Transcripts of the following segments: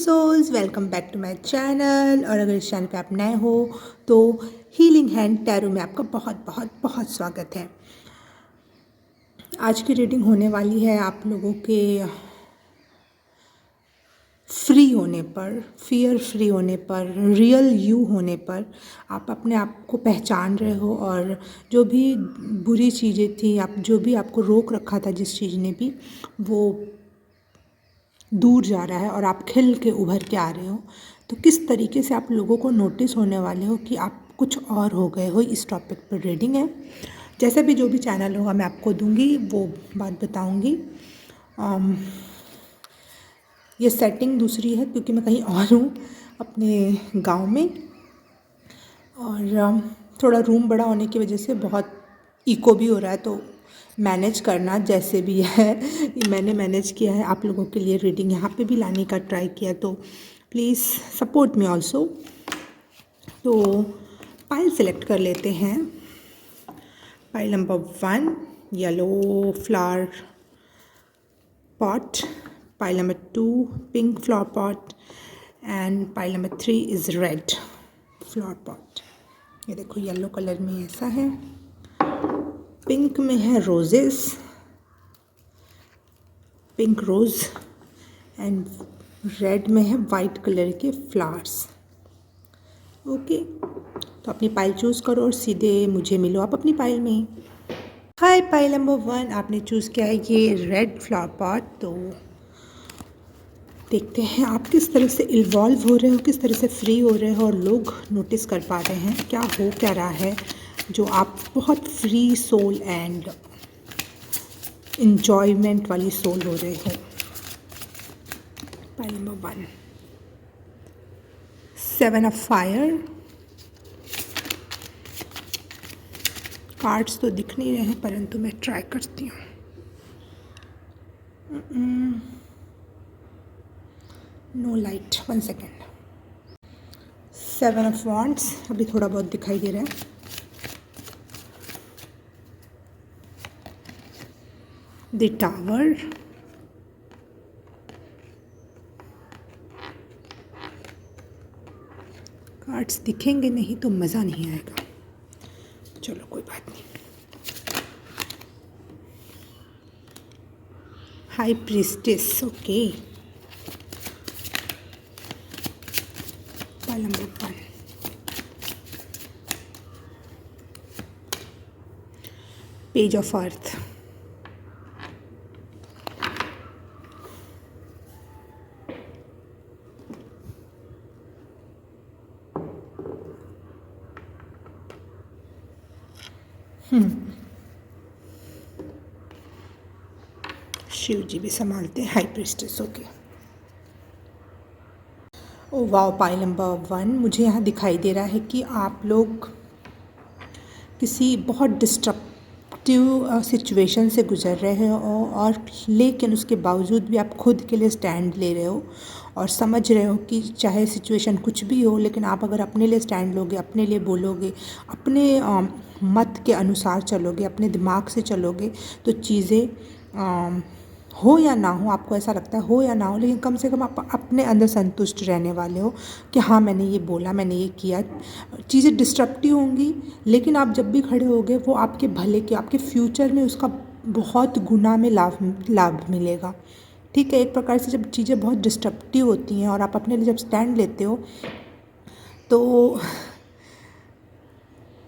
Souls, welcome back to my channel. और अगर इस चैनल पे आप नए हो तो हीलिंग हैंड टैरो में आपका बहुत बहुत बहुत स्वागत है। आज की रीडिंग होने वाली है आप लोगों के फ्री होने पर, फियर फ्री होने पर, रियल यू होने पर। आप अपने आप को पहचान रहे हो और जो भी बुरी चीज़ें थी, आप जो भी आपको रोक रखा था जिस चीज़ ने भी, वो दूर जा रहा है और आप खिल के उभर के आ रहे हो। तो किस तरीके से आप लोगों को नोटिस होने वाले हो कि आप कुछ और हो गए हो, इस टॉपिक पर रीडिंग है। जैसे भी जो भी चैनल होगा मैं आपको दूंगी, वो बात बताऊंगी। ये सेटिंग दूसरी है क्योंकि मैं कहीं और हूँ, अपने गांव में, और थोड़ा रूम बड़ा होने की वजह से बहुत इको भी हो रहा है, तो मैनेज करना जैसे भी है मैंने मैनेज किया है। आप लोगों के लिए रीडिंग यहाँ पे भी लाने का ट्राई किया, तो प्लीज़ सपोर्ट मी ऑल्सो। तो पाइल सेलेक्ट कर लेते हैं। Pile number 1 yellow flower pot, pile number 2 pink flower pot, and pile number 3 is red flower pot. ये देखो येलो कलर में ऐसा है, पिंक में है roses, pink rose, and red में है वाइट कलर के फ्लावर्स। ओके, तो अपनी पाइल चूज़ करो और सीधे मुझे मिलो आप अपनी पाइल में ही। हाय, पाइल नंबर 1 आपने चूज़ किया है ये रेड फ्लावर पॉट। तो देखते हैं आप किस तरह से इन्वॉल्व हो रहे हो, किस तरह से फ्री हो रहे हो और लोग नोटिस कर पा रहे हैं क्या हो क्या रहा है, जो आप बहुत फ्री सोल एंड इंजॉयमेंट वाली सोल हो रहे हो। Pile number 1 7 of fire. Cards तो दिख नहीं रहे हैं परंतु मैं ट्राई करती हूँ। No light, 1 second. 7 of wands अभी थोड़ा बहुत दिखाई दे रहा है। द टावर, कार्ड्स दिखेंगे नहीं तो मज़ा नहीं आएगा। चलो कोई बात नहीं। High priestess, okay. Pile number 1 page of earth, Shiva ji भी संभालते हैं। High priestess, okay. Oh wow, pile number 1 मुझे यहाँ दिखाई दे रहा है कि आप लोग किसी बहुत डिस्ट्रक्टिव सिचुएशन से गुजर रहे हो, और लेकिन उसके बावजूद भी आप खुद के लिए स्टैंड ले रहे हो और समझ रहे हो कि चाहे सिचुएशन कुछ भी हो, लेकिन आप अगर अपने लिए स्टैंड लोगे, अपने लिए बोलोगे, अपने मत के अनुसार चलोगे, अपने दिमाग से चलोगे, तो चीज़ें हो या ना हो, आपको ऐसा लगता है हो या ना हो, लेकिन कम से कम आप अपने अंदर संतुष्ट रहने वाले हो कि हाँ मैंने ये बोला, मैंने ये किया। चीज़ें डिस्ट्रक्टिव होंगी, लेकिन आप जब भी खड़े होगे वो आपके भले के, आपके फ्यूचर में उसका बहुत गुना में लाभ मिलेगा। ठीक है, एक प्रकार से जब चीज़ें बहुत डिस्ट्रक्टिव होती हैं और आप अपने लिए जब स्टैंड लेते हो, तो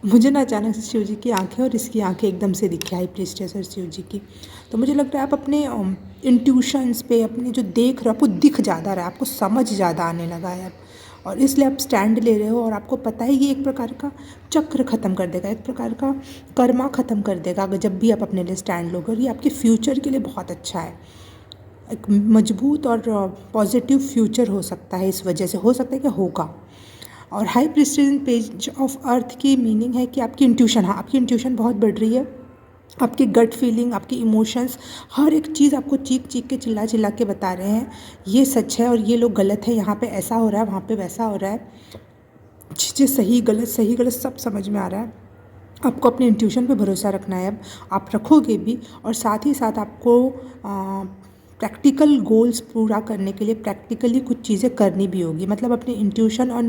मुझे ना अचानक से शिव जी की आंखें और इसकी आंखें एकदम से दिखी, हाई प्रीस्टेस और शिव जी की। तो मुझे लगता है आप अपने इंट्यूशंस पे, अपने जो देख रहे हो, आपको दिख ज़्यादा रहा है, आपको समझ ज़्यादा आने लगा है अब, और इसलिए आप स्टैंड ले रहे हो। और आपको पता है ये एक प्रकार का चक्र ख़त्म कर देगा, एक प्रकार का कर्मा ख़त्म कर देगा अगर जब भी आप अपने लिए स्टैंड लोगे, और ये आपके फ्यूचर के लिए बहुत अच्छा है। एक मजबूत और पॉजिटिव फ्यूचर हो सकता है, इस वजह से हो सकता है कि होगा। और हाई प्रीस्टेस पेज ऑफ अर्थ की मीनिंग है कि आपकी इंट्यूशन, हाँ आपकी इंट्यूशन बहुत बढ़ रही है, आपकी गट फीलिंग, आपकी इमोशंस, हर एक चीज़ आपको चीख चीख के चिल्ला चिल्ला के बता रहे हैं ये सच है और ये लोग गलत है, यहाँ पे ऐसा हो रहा है, वहाँ पे वैसा हो रहा है। चीज़ें सही गलत सब समझ में आ रहा है। आपको अपने इंट्यूशन पे भरोसा रखना है, अब आप रखोगे भी, और साथ ही साथ आपको प्रैक्टिकल गोल्स पूरा करने के लिए प्रैक्टिकली कुछ चीज़ें करनी भी होगी। मतलब अपनी इंट्यूशन और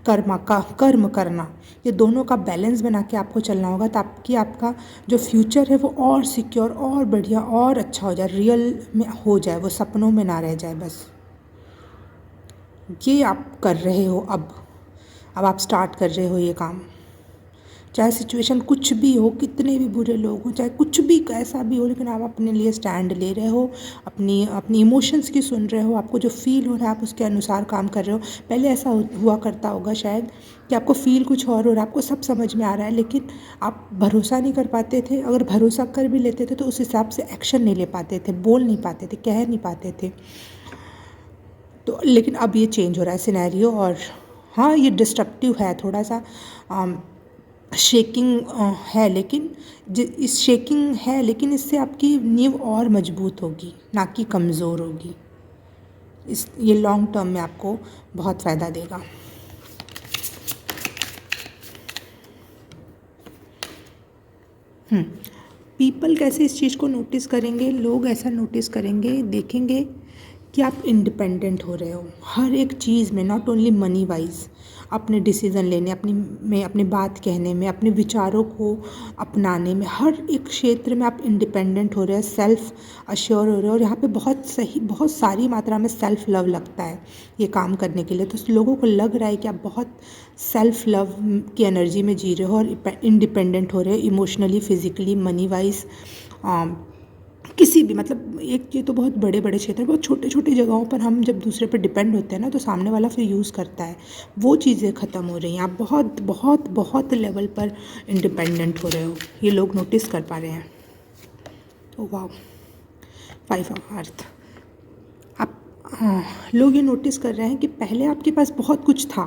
कर्म करना, ये दोनों का बैलेंस बना के आपको चलना होगा, ताकि आपका जो फ्यूचर है वो और सिक्योर और बढ़िया और अच्छा हो जाए, रियल में हो जाए, वो सपनों में ना रह जाए बस। ये आप कर रहे हो अब आप स्टार्ट कर रहे हो ये काम। चाहे सिचुएशन कुछ भी हो, कितने भी बुरे लोग हों, चाहे कुछ भी कैसा भी हो, लेकिन आप अपने लिए स्टैंड ले रहे हो, अपनी इमोशंस की सुन रहे हो, आपको जो फील हो रहा है आप उसके अनुसार काम कर रहे हो। पहले ऐसा हुआ करता होगा शायद कि आपको फील कुछ और आपको सब समझ में आ रहा है, लेकिन आप भरोसा नहीं कर पाते थे। अगर भरोसा कर भी लेते थे तो उस हिसाब से एक्शन नहीं ले पाते थे, बोल नहीं पाते थे, कह नहीं पाते थे। तो लेकिन अब ये चेंज हो रहा है सिनेरियो, और हाँ ये डिस्ट्रक्टिव है थोड़ा सा, शेकिंग है, लेकिन इस शेकिंग है, लेकिन इससे आपकी नींव और मजबूत होगी, ना कि कमज़ोर होगी। ये लॉन्ग टर्म में आपको बहुत फ़ायदा देगा। पीपल कैसे इस चीज़ को नोटिस करेंगे? लोग ऐसा नोटिस करेंगे, देखेंगे कि आप इंडिपेंडेंट हो रहे हो हर एक चीज़ में, नॉट ओनली मनी वाइज, अपने डिसीज़न लेने, अपनी बात कहने में, अपने विचारों को अपनाने में, हर एक क्षेत्र में आप इंडिपेंडेंट हो रहे हो, सेल्फ अश्योर हो रहे हो। और यहाँ पे बहुत सारी मात्रा में सेल्फ लव लगता है ये काम करने के लिए। तो लोगों को लग रहा है कि आप बहुत सेल्फ लव की एनर्जी में जी रहे हो और इंडिपेंडेंट हो रहे हो, इमोशनली, फिजिकली, मनी वाइज, किसी भी, मतलब ये तो बहुत बड़े बड़े क्षेत्र, बहुत छोटे छोटे जगहों पर हम जब दूसरे पर डिपेंड होते हैं ना, तो सामने वाला फिर यूज़ करता है। वो चीज़ें ख़त्म हो रही हैं, आप बहुत बहुत बहुत लेवल पर इंडिपेंडेंट हो रहे हो, ये लोग नोटिस कर पा रहे हैं। ओ वाह, 5 ऑफ अर्थ। आप लोग ये नोटिस कर रहे हैं कि पहले आपके पास बहुत कुछ था,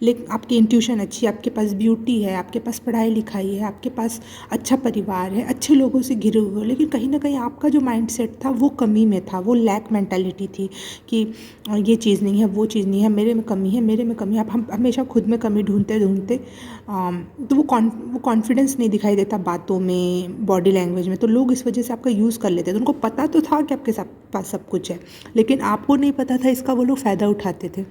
लेकिन आपकी इंट्यूशन अच्छी है, आपके पास ब्यूटी है, आपके पास पढ़ाई लिखाई है, आपके पास अच्छा परिवार है, अच्छे लोगों से घिरे हुए हो, लेकिन कहीं ना कहीं आपका जो माइंडसेट था वो कमी में था, वो लैक मेंटालिटी थी कि ये चीज़ नहीं है, वो चीज़ नहीं है, मेरे में कमी है, मेरे में कमी है। आप हम हमेशा खुद में कमी ढूंढते ढूंढते तो वो कॉन्फिडेंस नहीं दिखाई देता बातों में, बॉडी लैंग्वेज में, तो लोग इस वजह से आपका यूज़ कर लेते थे। उनको पता तो था कि आपके पास सब कुछ है, लेकिन आपको नहीं पता था, इसका वो लोग फ़ायदा उठाते थे।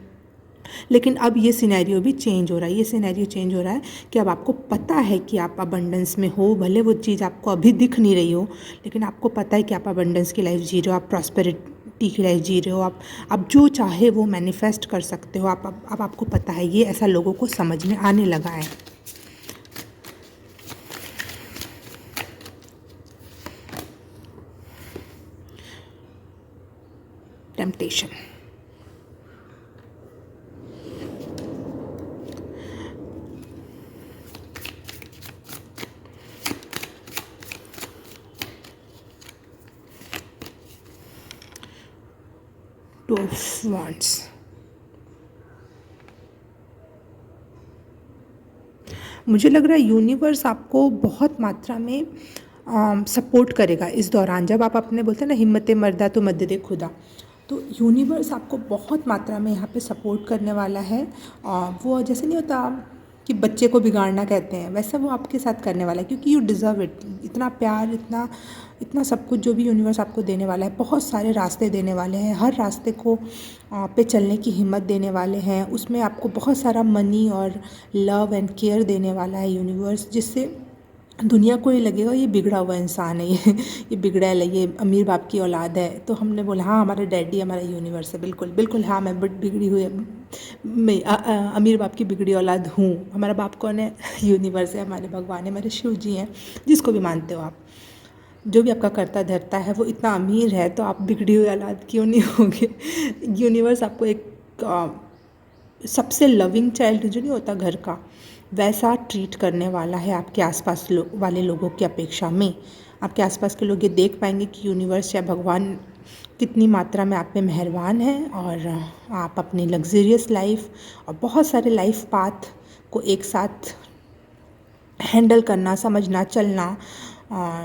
लेकिन अब ये सिनेरियो भी चेंज हो रहा है, ये सिनेरियो चेंज हो रहा है कि अब आपको पता है कि आप अबंडेंस में हो, भले वो चीज़ आपको अभी दिख नहीं रही हो, लेकिन आपको पता है कि आप अबंडेंस की लाइफ जी रहे हो, आप प्रॉस्पेरिटी की लाइफ जी रहे हो, आप जो चाहे वो मैनिफेस्ट कर सकते हो। अब आपको पता है, ये ऐसा लोगों को समझ में आने लगा है। Temptation, two of wands. मुझे लग रहा है यूनिवर्स आपको बहुत मात्रा में सपोर्ट करेगा इस दौरान, जब आप अपने बोलते हैं ना हिम्मत मर्दा तो मदद खुदा, तो यूनिवर्स आपको बहुत मात्रा में यहाँ पे सपोर्ट करने वाला है। वो जैसे नहीं होता कि बच्चे को बिगाड़ना कहते हैं, वैसा वो आपके साथ करने वाला है, क्योंकि यू डिज़र्व इट। इतना प्यार, इतना सब कुछ जो भी यूनिवर्स आपको देने वाला है, बहुत सारे रास्ते देने वाले हैं, हर रास्ते को पे चलने की हिम्मत देने वाले हैं, उसमें आपको बहुत सारा मनी और लव एंड केयर देने वाला है यूनिवर्स, जिससे दुनिया को ये लगेगा ये बिगड़ा हुआ इंसान है, ये बिगड़ा है, ये अमीर बाप की औलाद है। तो हमने बोला हाँ हमारा डैडी हमारा यूनिवर्स है, बिल्कुल बिल्कुल, हाँ मैं बिगड़ी हुई, मैं अमीर बाप की बिगड़ी औलाद हूँ। हमारा बाप कौन है? यूनिवर्स है, हमारे भगवान है, हमारे शिव जी हैं, जिसको भी मानते हो आप, जो भी आपका करता धरता है वो इतना अमीर है, तो आप बिगड़ी हुई औलाद क्यों नहीं होगे? यूनिवर्स आपको एक सबसे लविंग चाइल्ड जो नहीं होता घर का, वैसा ट्रीट करने वाला है आपके आसपास वाले लोगों की अपेक्षा में। आपके आसपास के लोग ये देख पाएंगे कि यूनिवर्स या भगवान कितनी मात्रा में आप पे मेहरबान है, और आप अपनी लग्जरियस लाइफ और बहुत सारे लाइफ पाथ को एक साथ हैंडल करना, समझना, चलना,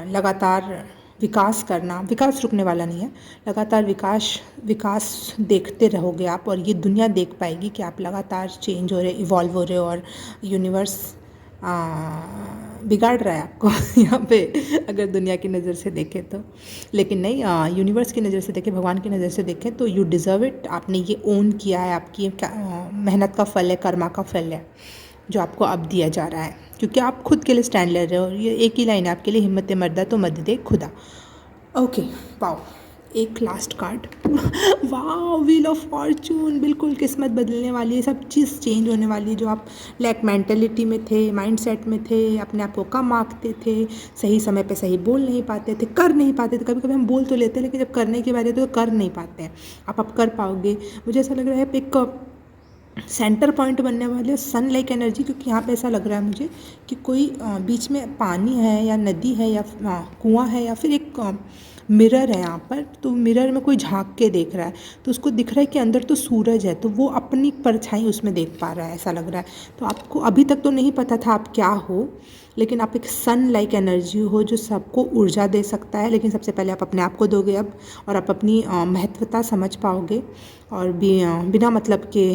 लगातार विकास करना। विकास रुकने वाला नहीं है, लगातार विकास देखते रहोगे आप, और ये दुनिया देख पाएगी कि आप लगातार चेंज हो रहे, इवॉल्व हो रहे हो, और यूनिवर्स बिगाड़ रहा है आपको यहाँ पे, अगर दुनिया की नज़र से देखें तो। लेकिन नहीं, यूनिवर्स की नज़र से देखें, भगवान की नज़र से देखें तो यू डिज़र्व इट। आपने ये ओन किया है, आपकी मेहनत का फल है, कर्मा का फल है जो आपको अब दिया जा रहा है, क्योंकि आप खुद के लिए स्टैंड ले रहे हो। ये एक ही लाइन है आपके लिए, हिम्मत मर्दा तो मदद दे खुदा। ओके, वाओ, एक लास्ट कार्ड वाह, व्हील ऑफ फॉर्चून। बिल्कुल किस्मत बदलने वाली है, सब चीज़ चेंज होने वाली है। जो आप लैक मेंटेलिटी में थे, माइंडसेट में थे, अपने आप को कम आंकते थे, सही समय पे सही बोल नहीं पाते थे, कर नहीं पाते थे। कभी कभी हम बोल तो लेते हैं, लेकिन जब करने की बात है तो कर नहीं पाते हैं। आप अब कर पाओगे। मुझे ऐसा लग रहा है एक सेंटर पॉइंट बनने वाले सन लाइक एनर्जी, क्योंकि यहाँ पे ऐसा लग रहा है मुझे कि कोई बीच में पानी है या नदी है या कुआं है या फिर एक मिरर है यहाँ पर। तो मिरर में कोई झांक के देख रहा है, तो उसको दिख रहा है कि अंदर तो सूरज है, तो वो अपनी परछाई उसमें देख पा रहा है, ऐसा लग रहा है। तो आपको अभी तक तो नहीं पता था आप क्या हो, लेकिन आप एक सन लाइक एनर्जी हो जो सबको ऊर्जा दे सकता है। लेकिन सबसे पहले आप अपने आप को दोगे अब, और आप अपनी महत्वता समझ पाओगे, और बिना मतलब के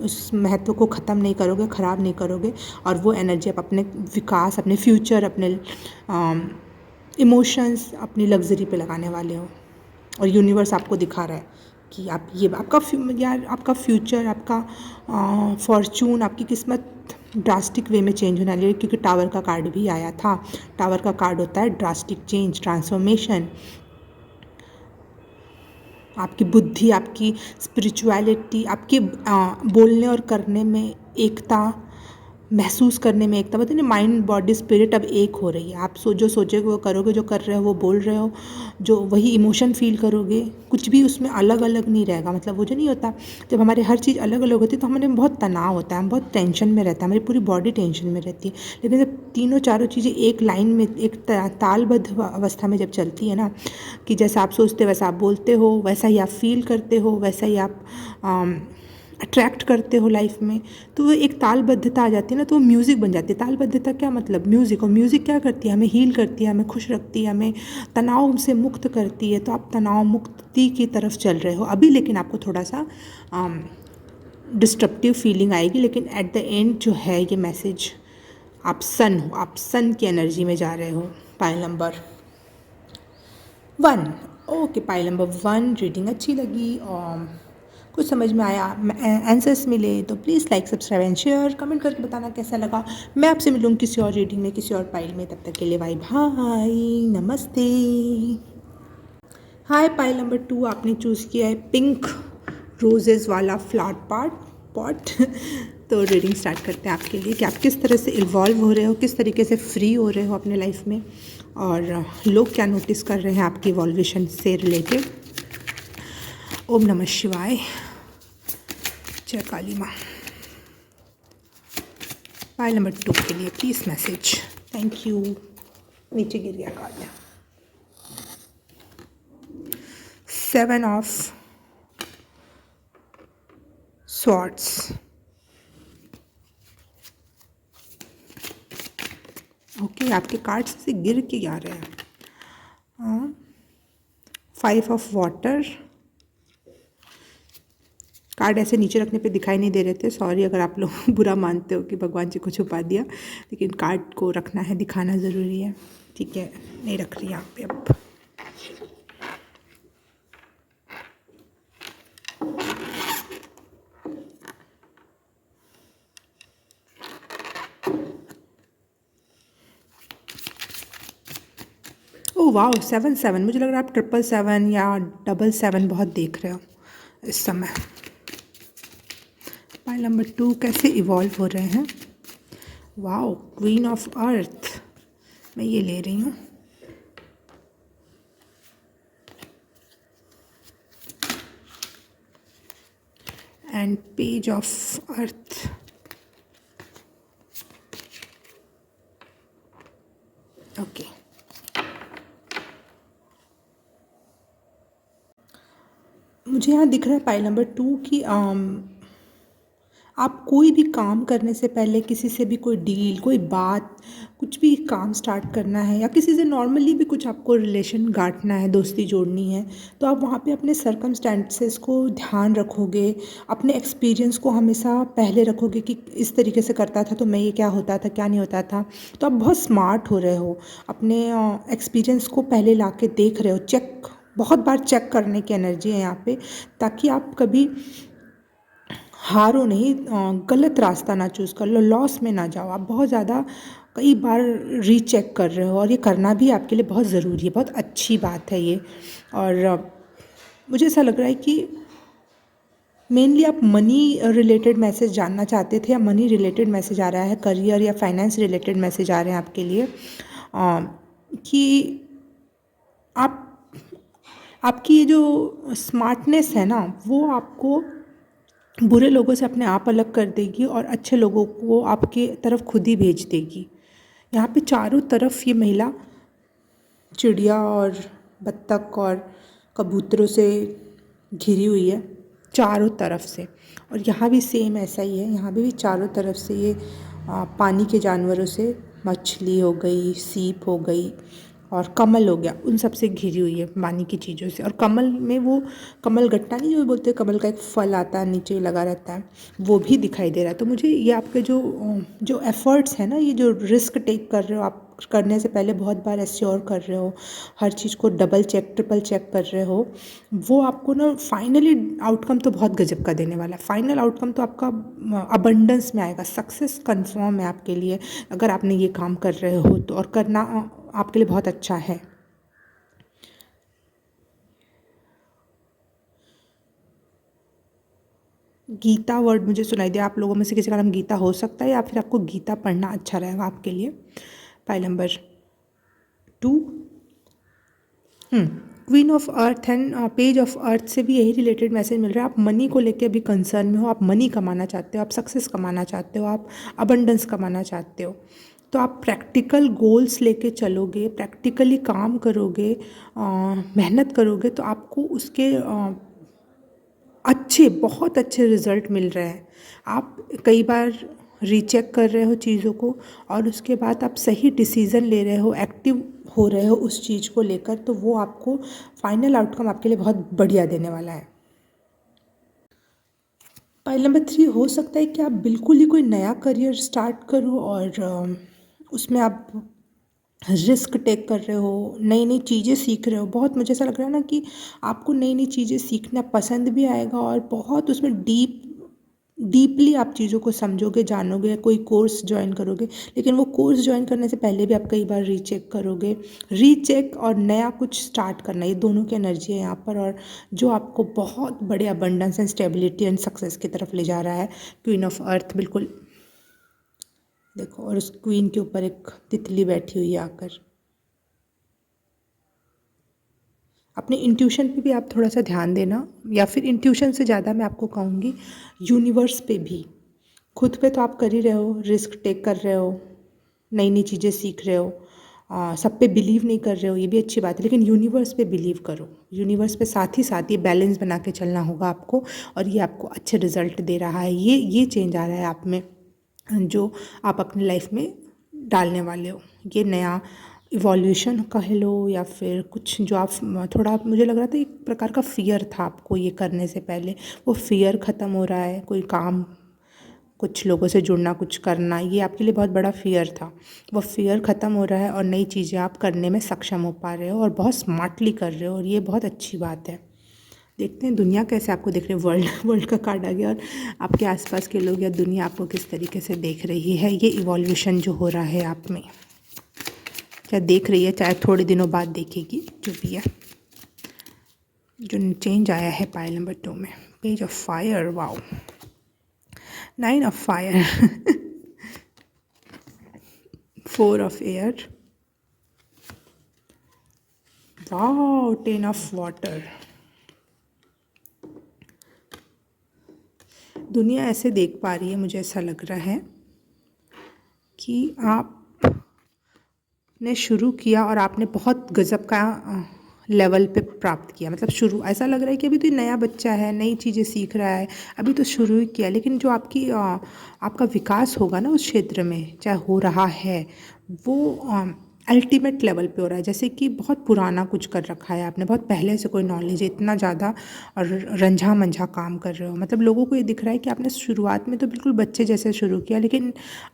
उस महत्व को ख़त्म नहीं करोगे, ख़राब नहीं करोगे। और वो एनर्जी आप अपने विकास, अपने फ्यूचर, अपने इमोशंस, अपनी लग्जरी पे लगाने वाले हो। और यूनिवर्स आपको दिखा रहा है कि आप ये आपका यार आपका फ्यूचर, आपका फॉर्चून, आपकी किस्मत ड्रास्टिक वे में चेंज होने वाली है, क्योंकि टावर का कार्ड भी आया था। टावर का कार्ड होता है ड्रास्टिक चेंज, ट्रांसफॉर्मेशन। आपकी बुद्धि, आपकी स्पिरिचुअलिटी, आपके बोलने और करने में एकता, महसूस करने में एकता, मतलब माइंड बॉडी स्पिरिट अब एक हो रही है। आप जो सोचोगे वो करोगे, जो कर रहे हो वो बोल रहे हो, जो वही इमोशन फील करोगे, कुछ भी उसमें अलग अलग नहीं रहेगा। मतलब वो जो नहीं होता, जब हमारे हर चीज़ अलग अलग होती है तो हमारे बहुत तनाव होता है, हम बहुत टेंशन में रहता है, हमारी पूरी बॉडी टेंशन में रहती है। लेकिन जब तीनों चारों चीज़ें एक लाइन में, एक तालबद्ध अवस्था में जब चलती है ना, कि जैसा आप सोचते हो वैसा आप बोलते हो, वैसा ही आप फील करते हो, वैसा ही आप अट्रैक्ट करते हो लाइफ में, तो वो एक तालबद्धता आ जाती है ना, तो वो म्यूज़िक बन जाती है। तालबद्धता क्या मतलब, म्यूज़िक। और म्यूज़िक क्या करती है, हमें हील करती है, हमें खुश रखती है, हमें तनाव से मुक्त करती है। तो आप तनाव मुक्ति की तरफ चल रहे हो अभी, लेकिन आपको थोड़ा सा डिस्ट्रप्टिव फीलिंग आएगी, लेकिन एट द एंड जो है ये मैसेज, आप सन हो, आप सन की एनर्जी में जा रहे हो। Pile number 1। Okay, pile number 1 reading अच्छी लगी और कुछ समझ में आया, आंसर्स मिले, तो please like, subscribe and share, comment करके बताना कैसा लगा। मैं आपसे मिलूँगी किसी और रीडिंग में, किसी और पाइल में। तब तक के लिए बाय बाय, नमस्ते। हाय, पाइल नंबर 2 आपने चूज़ किया है पिंक रोजेज़ वाला फ्लावर पॉट तो रीडिंग स्टार्ट करते हैं आपके लिए कि आप किस तरह से इवॉल्व हो रहे हो, किस तरीके से फ्री हो रहे हो अपने लाइफ में, और लोग क्या नोटिस कर रहे हैं आपकी इवॉल्वेशन से रिलेटेड। ओम नमः शिवाय, जय काली माँ। पाइल नंबर 2 के लिए प्लीज़ मैसेज। Thank you. नीचे गिर गया कार्ड। 7 of swords. ओके, आपके कार्ड से गिर के आ रहे हैं। 5 ऑफ वाटर। कार्ड ऐसे नीचे रखने पे दिखाई नहीं दे रहे थे, सॉरी अगर आप लोग बुरा मानते हो कि भगवान जी को छुपा दिया, लेकिन कार्ड को रखना है, दिखाना ज़रूरी है। ठीक है, नहीं रख रही यहाँ पे अब। ओह वाह, 7 मुझे लग रहा है आप 777 या 777 बहुत देख रहे हो इस समय। पाइल नंबर 2 कैसे इवॉल्व हो रहे हैं। वाह, क्वीन ऑफ अर्थ, मैं ये ले रही हूँ। And page of earth. Okay, मुझे यहाँ दिख रहा है पाइल नंबर 2 की आप कोई भी काम करने से पहले किसी से भी कोई डील, कोई बात, कुछ भी काम स्टार्ट करना है या किसी से नॉर्मली भी कुछ आपको रिलेशन गांठना है, दोस्ती जोड़नी है, तो आप वहाँ पे अपने सर्कमस्टेंसेस को ध्यान रखोगे, अपने एक्सपीरियंस को हमेशा पहले रखोगे कि इस तरीके से करता था तो मैं ये क्या होता था, क्या नहीं होता था। तो आप बहुत स्मार्ट हो रहे हो, अपने एक्सपीरियंस को पहले ला के देख रहे हो, चेक, बहुत बार चेक करने की एनर्जी है यहाँ पे, ताकि आप कभी हारो नहीं, गलत रास्ता ना चूज़ कर लो, लॉस में ना जाओ। आप बहुत ज़्यादा कई बार रीचेक कर रहे हो और ये करना भी आपके लिए बहुत ज़रूरी है, बहुत अच्छी बात है ये। और मुझे ऐसा लग रहा है कि मेनली आप मनी रिलेटेड मैसेज जानना चाहते थे या मनी रिलेटेड मैसेज आ रहा है, करियर या फाइनेंस रिलेटेड मैसेज आ रहे हैं आपके लिए, कि आप, आपकी ये जो स्मार्टनेस है ना, वो आपको बुरे लोगों से अपने आप अलग कर देगी और अच्छे लोगों को आपके तरफ खुद ही भेज देगी। यहाँ पे चारों तरफ ये महिला चिड़िया और बत्तख और कबूतरों से घिरी हुई है, चारों तरफ से। और यहाँ भी सेम ऐसा ही है, यहाँ भी चारों तरफ से ये पानी के जानवरों से, मछली हो गई, सीप हो गई और कमल हो गया, उन सब से घिरी हुई है पानी की चीज़ों से। और कमल में वो कमल गट्टा नहीं, जो बोलते हैं कमल का एक फल आता है नीचे लगा रहता है, वो भी दिखाई दे रहा है। तो मुझे ये आपके जो एफ़र्ट्स है ना, ये जो रिस्क टेक कर रहे हो आप, करने से पहले बहुत बार एश्योर कर रहे हो, हर चीज़ को डबल चेक ट्रिपल चेक कर रहे हो, वो आपको ना फाइनली आउटकम तो बहुत गजब का देने वाला है। फाइनल आउटकम तो आपका अबंडेंस में आएगा, सक्सेस कंफर्म है आपके लिए अगर आपने ये काम कर रहे हो तो, और करना आपके लिए बहुत अच्छा है। गीता वर्ड मुझे सुनाई दिया, आप लोगों में से किसी का नाम गीता हो सकता है या फिर आपको गीता पढ़ना अच्छा रहेगा आपके लिए। Pile number 2, queen of earth and page of अर्थ से भी यही रिलेटेड मैसेज मिल रहा है। आप मनी को लेके अभी कंसर्न में हो, आप मनी कमाना चाहते हो, आप सक्सेस कमाना चाहते हो, आप अबंडेंस कमाना चाहते हो, तो आप प्रैक्टिकल गोल्स लेके चलोगे, प्रैक्टिकली काम करोगे, मेहनत करोगे, तो आपको उसके अच्छे, बहुत अच्छे रिज़ल्ट मिल रहे हैं। आप कई बार रीचेक कर रहे हो चीज़ों को और उसके बाद आप सही डिसीज़न ले रहे हो, एक्टिव हो रहे हो उस चीज़ को लेकर, तो वो आपको फाइनल आउटकम आपके लिए बहुत बढ़िया देने वाला है। पाइल नंबर 3, हो सकता है कि आप बिल्कुल ही कोई नया करियर स्टार्ट करो और उसमें आप रिस्क टेक कर रहे हो, नई नई चीज़ें सीख रहे हो। बहुत मुझे ऐसा लग रहा है ना कि आपको नई नई चीज़ें सीखना पसंद भी आएगा और बहुत उसमें डीपली आप चीज़ों को समझोगे, जानोगे, कोई कोर्स ज्वाइन करोगे। लेकिन वो कोर्स ज्वाइन करने से पहले भी आप कई बार रीचेक करोगे। रीचेक और नया कुछ स्टार्ट करना, ये दोनों की एनर्जी है यहाँ पर, और जो आपको बहुत बड़े abundance and stability and success की तरफ ले जा रहा है। क्वीन ऑफ अर्थ बिल्कुल देखो, और उस क्वीन के ऊपर एक तितली बैठी हुई है आकर। अपने इंट्यूशन पे भी आप थोड़ा सा ध्यान देना, या फिर इंट्यूशन से ज़्यादा मैं आपको कहूँगी यूनिवर्स पे भी। खुद पे तो आप कर ही रहे हो, रिस्क टेक कर रहे हो, नई नई चीज़ें सीख रहे हो, सब पे बिलीव नहीं कर रहे हो, ये भी अच्छी बात है, लेकिन यूनिवर्स पे बिलीव करो। यूनिवर्स पे साथ ही साथ ये बैलेंस बना के चलना होगा आपको, और ये आपको अच्छे रिजल्ट दे रहा है। ये चेंज आ रहा है आप में, जो आप अपनी लाइफ में डालने वाले हो। ये नया इवोल्यूशन कह लो या फिर कुछ जो आप, थोड़ा मुझे लग रहा था एक प्रकार का फ़ियर था आपको ये करने से पहले, वो फ़ियर ख़त्म हो रहा है। कोई काम, कुछ लोगों से जुड़ना, कुछ करना, ये आपके लिए बहुत बड़ा फ़ियर था, वो फ़ियर ख़त्म हो रहा है और नई चीज़ें आप करने में सक्षम हो पा रहे हो और बहुत स्मार्टली कर रहे हो, और ये बहुत अच्छी बात है। देखते हैं दुनिया कैसे आपको देख रहे हैं। वर्ल्ड का कार्ड आ गया, और आपके आसपास के लोग या दुनिया आपको किस तरीके से देख रही है। ये इवोल्यूशन जो हो रहा है आप में, क्या देख रही है, चाहे थोड़े दिनों बाद देखेगी, जो भी है, जो चेंज आया है पाइल नंबर 2 में। Page of fire, wow, 9 of fire, 4 of air, wow, 10 of water. दुनिया ऐसे देख पा रही है, मुझे ऐसा लग रहा है कि आपने शुरू किया और आपने बहुत गज़ब का लेवल पे प्राप्त किया। मतलब शुरू ऐसा लग रहा है कि अभी तो ये नया बच्चा है, नई चीज़ें सीख रहा है, अभी तो शुरू ही किया। लेकिन जो आपका विकास होगा ना उस क्षेत्र में, चाहे हो रहा है, वो अल्टीमेट लेवल पे हो रहा है। जैसे कि बहुत पुराना कुछ कर रखा है आपने, बहुत पहले से कोई नॉलेज है, इतना ज़्यादा और रंझा मंझा काम कर रहे हो। मतलब लोगों को ये दिख रहा है कि आपने शुरुआत में तो बिल्कुल बच्चे जैसे शुरू किया, लेकिन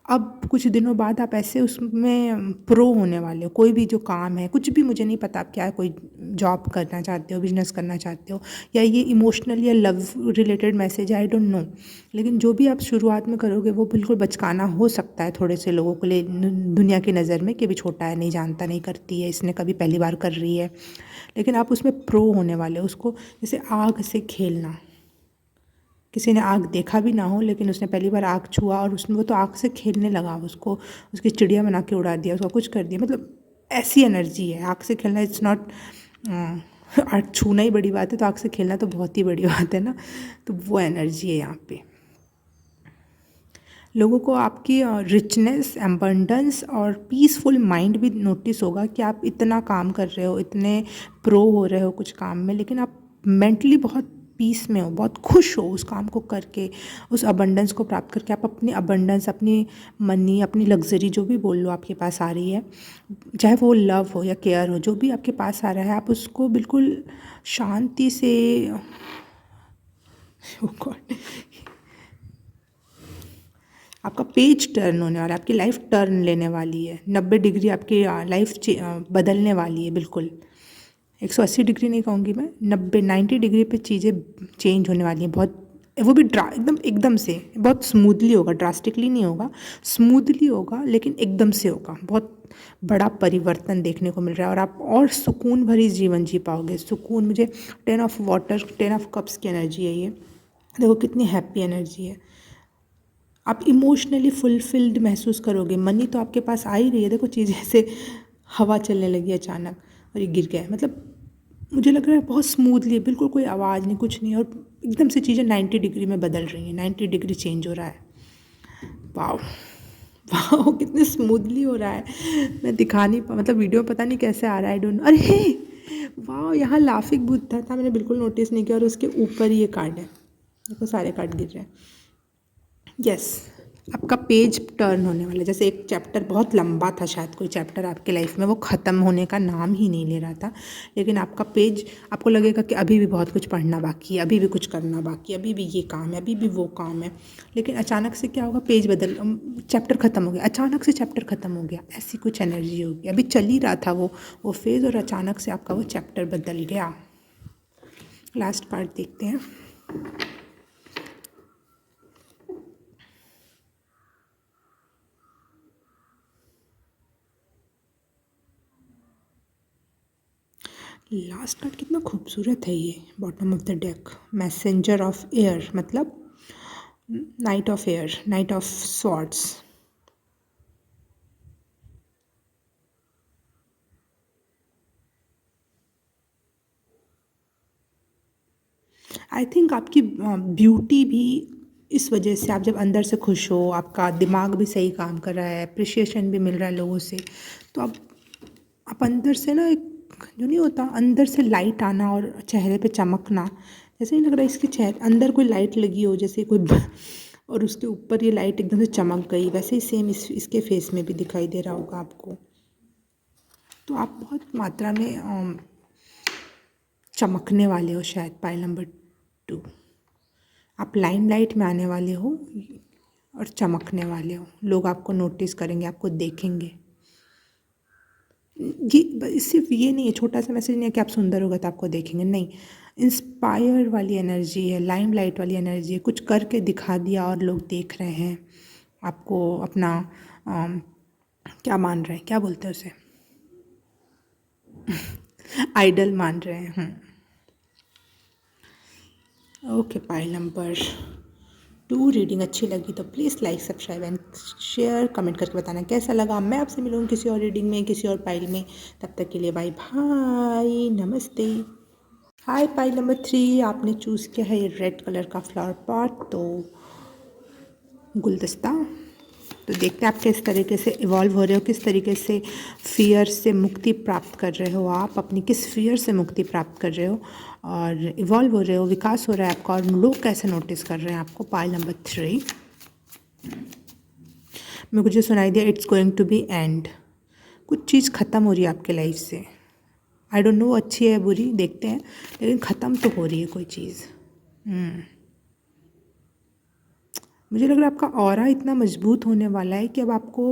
अब कुछ दिनों बाद आप ऐसे उसमें प्रो होने वाले हो। कोई भी जो काम है, कुछ भी, मुझे नहीं पता आप क्या, कोई जॉब करना चाहते हो, बिजनेस करना चाहते हो, या ये इमोशनल या love related message, I don't know. लेकिन जो भी आप शुरुआत में करोगे वो बिल्कुल बचकाना हो सकता है थोड़े से लोगों के लिए, दुनिया की नज़र में, कि भी छोटा है, नहीं जानता, नहीं करती है, इसने कभी पहली बार कर रही है। लेकिन आप उसमें प्रो होने वाले हो। उसको जैसे आग से खेलना, किसी ने आग देखा भी ना हो लेकिन उसने पहली बार आग छुआ और उसने, वो तो आग से खेलने लगा, उसको उसकी चिड़िया बना के उड़ा दिया, उसको कुछ कर दिया। मतलब ऐसी एनर्जी है आग से खेलना। इट्स नॉट आग छूना ही बड़ी बात है, तो आग से खेलना तो बहुत ही बड़ी बात है ना। तो वो एनर्जी है यहाँ पे। लोगों को आपकी रिचनेस, एबंडेंस और पीसफुल माइंड भी नोटिस होगा कि आप इतना काम कर रहे हो, इतने प्रो हो रहे हो कुछ काम में, लेकिन आप मेंटली बहुत पीस में हो, बहुत खुश हो उस काम को करके, उस अबंडेंस को प्राप्त करके। आप अपनी अबंडेंस, अपनी मनी, अपनी लग्जरी, जो भी बोल लो आपके पास आ रही है, चाहे वो लव हो या केयर हो, जो भी आपके पास आ रहा है, आप उसको बिल्कुल शांति से oh God, आपका पेज टर्न होने वाला है, आपकी लाइफ टर्न लेने वाली है। 90 डिग्री आपकी लाइफ बदलने वाली है बिल्कुल। 180 डिग्री नहीं कहूँगी मैं, 90 डिग्री पे चीज़ें चेंज होने वाली हैं बहुत। वो भी एकदम एकदम से, बहुत स्मूथली होगा, ड्रास्टिकली नहीं होगा, स्मूथली होगा, लेकिन एकदम से होगा। बहुत बड़ा परिवर्तन देखने को मिल रहा है और आप और सुकून भरी जीवन जी पाओगे। सुकून, मुझे 10 ऑफ वाटर, 10 ऑफ कप्स की एनर्जी है ये। देखो कितनी हैप्पी एनर्जी है। आप इमोशनली फुलफिल्ड महसूस करोगे। मनी तो आपके पास आ ही रही है। देखो चीज़ें ऐसे हवा चलने लगी अचानक और ये गिर गया है। मतलब मुझे लग रहा है बहुत स्मूथली, बिल्कुल कोई आवाज़ नहीं, कुछ नहीं, और एकदम से चीज़ें 90 डिग्री में बदल रही हैं, 90 डिग्री चेंज हो रहा है। वाह वाह, कितने स्मूथली हो रहा है। मैं दिखा नहीं मतलब वीडियो पता नहीं कैसे आ रहा है, डोंट। अरे वाह, यहाँ लाफिंग बुद्धा था, मैंने बिल्कुल नोटिस नहीं किया, और उसके ऊपर ये कार्ड है। देखो सारे कार्ड गिर रहे हैं। यस, आपका पेज टर्न होने वाला है। जैसे एक चैप्टर बहुत लंबा था, शायद कोई चैप्टर आपके लाइफ में, वो ख़त्म होने का नाम ही नहीं ले रहा था, लेकिन आपका पेज, आपको लगेगा कि अभी भी बहुत कुछ पढ़ना बाकी है, अभी भी कुछ करना बाकी है, अभी भी ये काम है, अभी भी वो काम है। लेकिन अचानक से क्या होगा, पेज बदल, चैप्टर ख़त्म हो गया, अचानक से चैप्टर ख़त्म हो गया, ऐसी कुछ एनर्जी होगी। अभी चल ही रहा था वो फेज़, और अचानक से आपका वो चैप्टर बदल गया। लास्ट कार्ड देखते हैं। लास्ट कार्ड कितना खूबसूरत है ये, bottom of the deck, messenger of air, मतलब knight of air, knight of swords. I think आपकी ब्यूटी भी इस वजह से, आप जब अंदर से खुश हो, आपका दिमाग भी सही काम कर रहा है, अप्रिशिएशन भी मिल रहा है लोगों से, तो आप अंदर से ना, एक जो नहीं होता, अंदर से लाइट आना और चेहरे पे चमकना। जैसे नहीं लग रहा है इसके चेहरे अंदर कोई लाइट लगी हो, जैसे कोई और उसके ऊपर ये लाइट एकदम से चमक गई, वैसे ही सेम इसके फेस में भी दिखाई दे रहा होगा आपको। तो आप बहुत मात्रा में चमकने वाले हो शायद, पाइल नंबर 2। आप लाइमलाइट में आने वाले हो और चमकने वाले हो। लोग आपको नोटिस करेंगे, आपको देखेंगे। ये सिर्फ ये नहीं है, छोटा सा मैसेज नहीं है कि आप सुंदर होगा तो आपको देखेंगे, नहीं। इंस्पायर वाली एनर्जी है, लाइमलाइट वाली एनर्जी है। कुछ करके दिखा दिया और लोग देख रहे हैं आपको, अपना क्या मान रहे हैं, क्या बोलते हैं उसे, आइडल मान रहे हैं। ओके, पाइल नंबर 2 रीडिंग अच्छी लगी तो please like, subscribe and share, comment करके बताना कैसा लगा। मैं आपसे मिलूँगी किसी और रीडिंग में, किसी और पाइल में। तब तक के लिए बाय बाय, नमस्ते। हाय, पाइल नंबर 3, आपने चूज़ किया है ये रेड कलर का फ्लावर पॉट, तो गुलदस्ता। तो देखते हैं आप किस तरीके से इवॉल्व हो रहे हो, किस तरीके से फियर से मुक्ति प्राप्त कर रहे हो, आप अपनी किस फियर से मुक्ति प्राप्त कर रहे हो और इवॉल्व हो रहे हो, विकास हो रहा है आपका, और लोग कैसे नोटिस कर रहे हैं आपको। पाइल नंबर 3 मेरे को जो सुनाई दिया, it's going to be end. कुछ चीज़ ख़त्म हो रही है आपके लाइफ से। आई डोंट नो अच्छी है बुरी, देखते हैं, लेकिन ख़त्म तो हो रही है कोई चीज़। मुझे लग रहा है आपका ऑरा इतना मजबूत होने वाला है कि अब आपको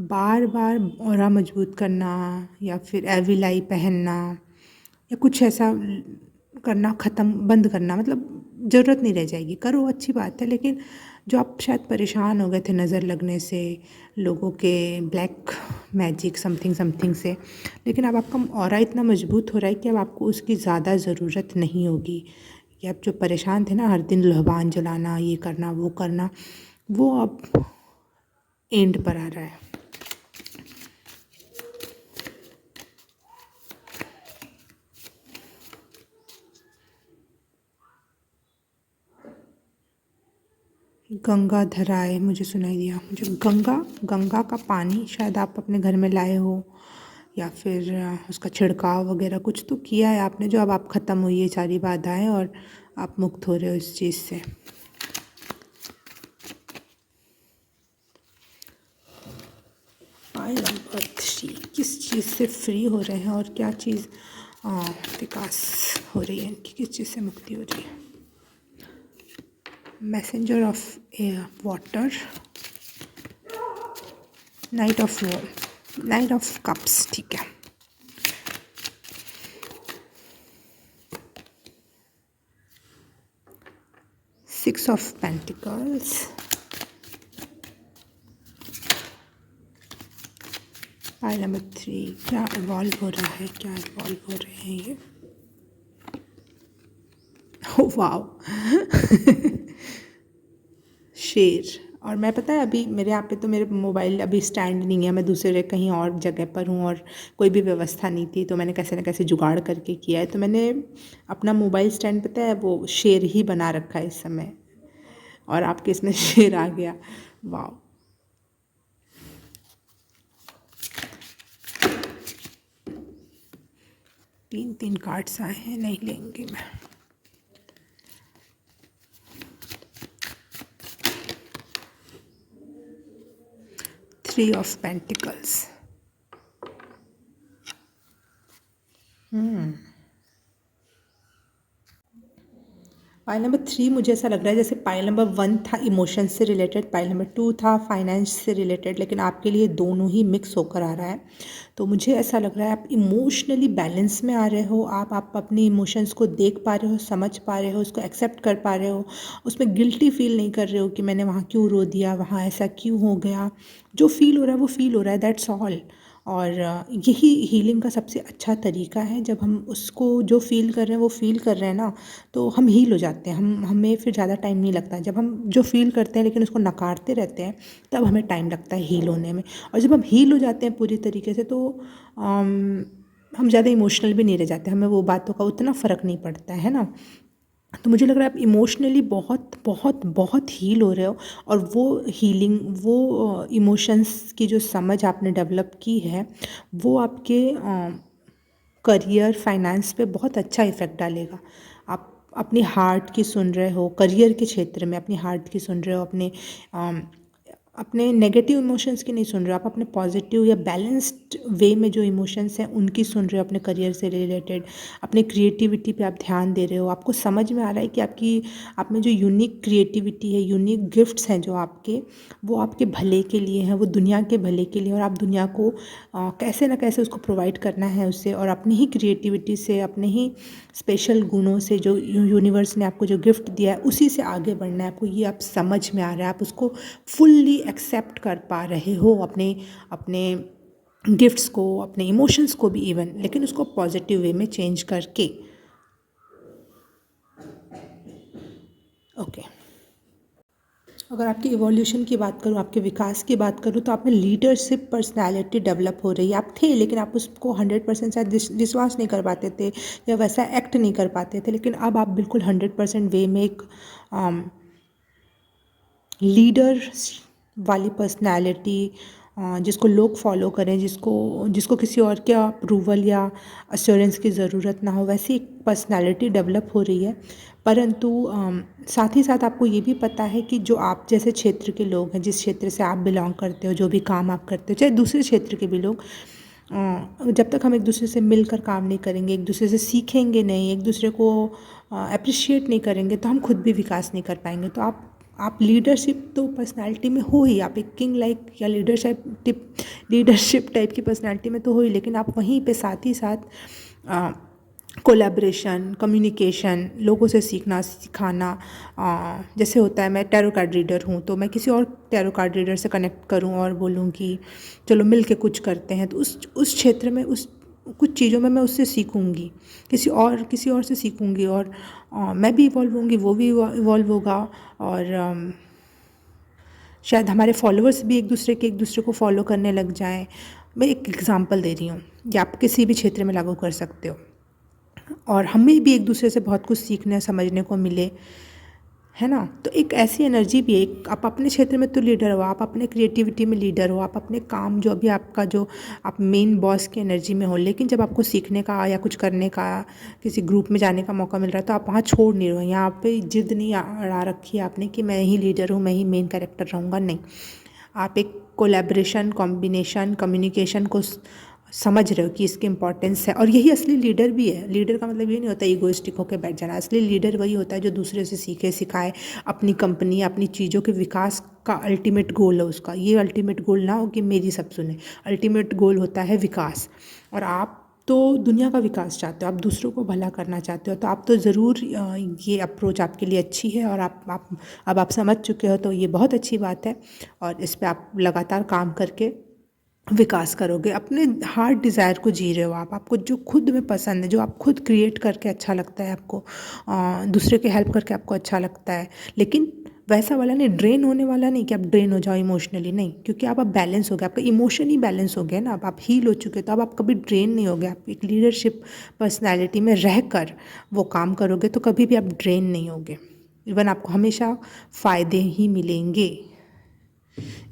बार बार ऑरा मजबूत करना या फिर एविलाई पहनना या कुछ ऐसा करना, ख़त्म बंद करना, मतलब ज़रूरत नहीं रह जाएगी। करो, अच्छी बात है, लेकिन जो आप शायद परेशान हो गए थे नज़र लगने से, लोगों के ब्लैक मैजिक समथिंग समथिंग से, लेकिन अब आपका ऑरा इतना मजबूत हो रहा है कि अब आपको उसकी ज़्यादा ज़रूरत नहीं होगी। कि आप जो परेशान थे ना, हर दिन लोहबान जलाना, ये करना वो करना, वो अब एंड पर आ रहा है। गंगा धराए मुझे सुनाई दिया, मुझे गंगा का पानी शायद आप अपने घर में लाए हो या फिर उसका छिड़काव वगैरह कुछ तो किया है आपने, जो अब आप ख़त्म हुई है सारी बाधाएं और आप मुक्त हो रहे हो इस चीज़ से। पाइल नंबर 3 किस चीज़ से फ्री हो रहे हैं और क्या चीज़ विकास हो रही है इनकी, किस चीज़ से मुक्ति हो रही है। Messenger of air water, night of cups, ठीक है। Six of pentacles, pile number 3 क्या इवॉल्व हो रहा है, क्या इवॉल्व हो रहे हैं ये। ओ वाओ शेर। और मैं पता है अभी मेरे यहाँ पे तो मेरे मोबाइल अभी स्टैंड नहीं है, मैं दूसरे कहीं और जगह पर हूँ और कोई भी व्यवस्था नहीं थी, तो मैंने कैसे न कैसे जुगाड़ करके किया है। तो मैंने अपना मोबाइल स्टैंड पता है वो शेर ही बना रखा है इस समय, और आपके इसमें शेर आ गया। वाह, तीन कार्ड्स आए हैं, नहीं लेंगे मैं। Three of pentacles, pile number 3 मुझे ऐसा लग रहा है जैसे पाइल नंबर 1 था इमोशंस से रिलेटेड, पाइल नंबर 2 था फाइनेंस से रिलेटेड, लेकिन आपके लिए दोनों ही मिक्स होकर आ रहा है। तो मुझे ऐसा लग रहा है आप इमोशनली बैलेंस में आ रहे हो, आप अपने इमोशंस को देख पा रहे हो, समझ पा रहे हो, उसको एक्सेप्ट कर पा रहे हो, उसमें गिल्टी फील नहीं कर रहे हो कि मैंने वहाँ क्यों रो दिया, वहाँ ऐसा क्यों हो गया। जो फील हो रहा है वो फील हो रहा है, दैट्स ऑल। और यही हीलिंग का सबसे अच्छा तरीका है, जब हम उसको जो फील कर रहे हैं वो फील कर रहे हैं ना, तो हम हील हो जाते हैं। हमें फिर ज़्यादा टाइम नहीं लगता। जब हम जो फील करते हैं लेकिन उसको नकारते रहते हैं, तब हमें टाइम लगता है हील होने में। और जब हम हील हो जाते हैं पूरी तरीके से, तो हम ज़्यादा इमोशनल भी नहीं रह जाते, हमें वो बातों का उतना फ़र्क नहीं पड़ता है ना। तो मुझे लग रहा है आप इमोशनली बहुत बहुत बहुत हील हो रहे हो, और वो हीलिंग, वो इमोशंस की जो समझ आपने डेवलप की है, वो आपके करियर फाइनेंस पे बहुत अच्छा इफ़ेक्ट डालेगा। आप अपनी हार्ट की सुन रहे हो, करियर के क्षेत्र में अपनी हार्ट की सुन रहे हो, अपने नेगेटिव इमोशंस की नहीं सुन रहे हो, आप अपने पॉजिटिव या बैलेंस्ड वे में जो इमोशंस हैं उनकी सुन रहे हो, अपने करियर से रिलेटेड, अपने क्रिएटिविटी पे आप ध्यान दे रहे हो। आपको समझ में आ रहा है कि आप में जो यूनिक क्रिएटिविटी है, यूनिक गिफ्ट्स हैं जो आपके, वो आपके भले के लिए हैं, वो दुनिया के भले के लिए, और आप दुनिया को कैसे ना कैसे उसको प्रोवाइड करना है उससे, और अपनी ही क्रिएटिविटी से, अपने ही स्पेशल गुणों से, जो यूनिवर्स ने आपको जो गिफ्ट दिया है उसी से आगे बढ़ना है आपको। ये आप समझ में आ रहा है, आप उसको फुल्ली एक्सेप्ट कर पा रहे हो, अपने अपने गिफ्ट्स को, अपने इमोशंस को भी इवन, लेकिन उसको पॉजिटिव वे में चेंज करके। ओके, अगर आपकी इवोल्यूशन की बात करूँ, आपके विकास की बात करूँ, तो आप में लीडरशिप पर्सनालिटी डेवलप हो रही है। आप थे, लेकिन आप उसको 100% शायद विश्वास नहीं कर पाते थे या वैसा एक्ट नहीं कर पाते थे, लेकिन अब आप बिल्कुल 100% वे में एक लीडर वाली पर्सनैलिटी, जिसको लोग फॉलो करें, जिसको जिसको किसी और के अप्रूवल या अश्योरेंस की ज़रूरत ना हो, वैसी एक पर्सनैलिटी डेवलप हो रही है। परंतु साथ ही साथ आपको ये भी पता है कि जो आप जैसे क्षेत्र के लोग हैं, जिस क्षेत्र से आप बिलोंग करते हो, जो भी काम आप करते हो, चाहे दूसरे क्षेत्र के भी लोग, जब तक हम एक दूसरे से मिलकर काम नहीं करेंगे, एक दूसरे से सीखेंगे नहीं, एक दूसरे को अप्रिशिएट नहीं करेंगे, तो हम खुद भी विकास नहीं कर पाएंगे। तो आप लीडरशिप तो पर्सनालिटी में हो ही, आप एक किंग लाइक या लीडरशिप टाइप की पर्सनालिटी में तो हो ही, लेकिन आप वहीं पे साथ ही साथ कोलैबोरेशन, कम्युनिकेशन, लोगों से सीखना सिखाना, जैसे होता है मैं टैरो कार्ड रीडर हूँ, तो मैं किसी और टैरो कार्ड रीडर से कनेक्ट करूँ और बोलूँ कि चलो मिल के कुछ करते हैं, तो उस क्षेत्र में उस कुछ चीज़ों में मैं उससे सीखूँगी, किसी और से सीखूँगी, और मैं भी इवॉल्व होंगी, वो भी इवॉल्व होगा, और शायद हमारे फॉलोअर्स भी एक दूसरे को फॉलो करने लग जाएं। मैं एक एग्ज़ाम्पल दे रही हूँ, या आप किसी भी क्षेत्र में लागू कर सकते हो, और हमें भी एक दूसरे से बहुत कुछ सीखने समझने को मिले, है ना। तो एक ऐसी एनर्जी भी है, एक आप अपने क्षेत्र में तो लीडर हो, आप अपने क्रिएटिविटी में लीडर हो, आप अपने काम जो अभी आपका जो आप मेन बॉस की एनर्जी में हो, लेकिन जब आपको सीखने का या कुछ करने का, किसी ग्रुप में जाने का मौका मिल रहा है, तो आप वहाँ छोड़ नहीं रहे हो, यहाँ पे जिद नहीं अड़ा रखी है आपने कि मैं ही लीडर हूँ, मैं ही मेन कैरेक्टर रहूँगा, नहीं। आप एक कोलैबोरेशन, कॉम्बिनेशन, कम्युनिकेशन को समझ रहे हो कि इसकी इंपॉर्टेंस है, और यही असली लीडर भी है। लीडर का मतलब ये नहीं होता ईगोइस्टिक होकर बैठ जाना। असली लीडर वही होता है जो दूसरे से सीखे सिखाए, अपनी कंपनी, अपनी चीज़ों के विकास का अल्टीमेट गोल है उसका। ये अल्टीमेट गोल ना हो कि मेरी सब सुने, अल्टीमेट गोल होता है विकास। और आप तो दुनिया का विकास चाहते हो, आप दूसरों को भला करना चाहते हो, तो आप तो ज़रूर ये अप्रोच आपके लिए अच्छी है, और अब आप समझ चुके हो, तो ये बहुत अच्छी बात है, और इस पे आप लगातार काम करके विकास करोगे। अपने हार्ट डिज़ायर को जी रहे हो आप, आपको जो खुद में पसंद है, जो आप खुद क्रिएट करके अच्छा लगता है आपको, दूसरे की हेल्प करके आपको अच्छा लगता है, लेकिन वैसा वाला नहीं, ड्रेन होने वाला नहीं कि आप ड्रेन हो जाओ इमोशनली, नहीं, क्योंकि अब आप बैलेंस हो गए, आपका इमोशन ही बैलेंस हो गया ना, अब आप हील हो चुके, तो अब आप कभी ड्रेन नहीं हो गए। आप एक लीडरशिप पर्सनैलिटी में रह कर वो काम करोगे तो कभी भी आप ड्रेन नहीं होगे, इवन आपको हमेशा फ़ायदे ही मिलेंगे।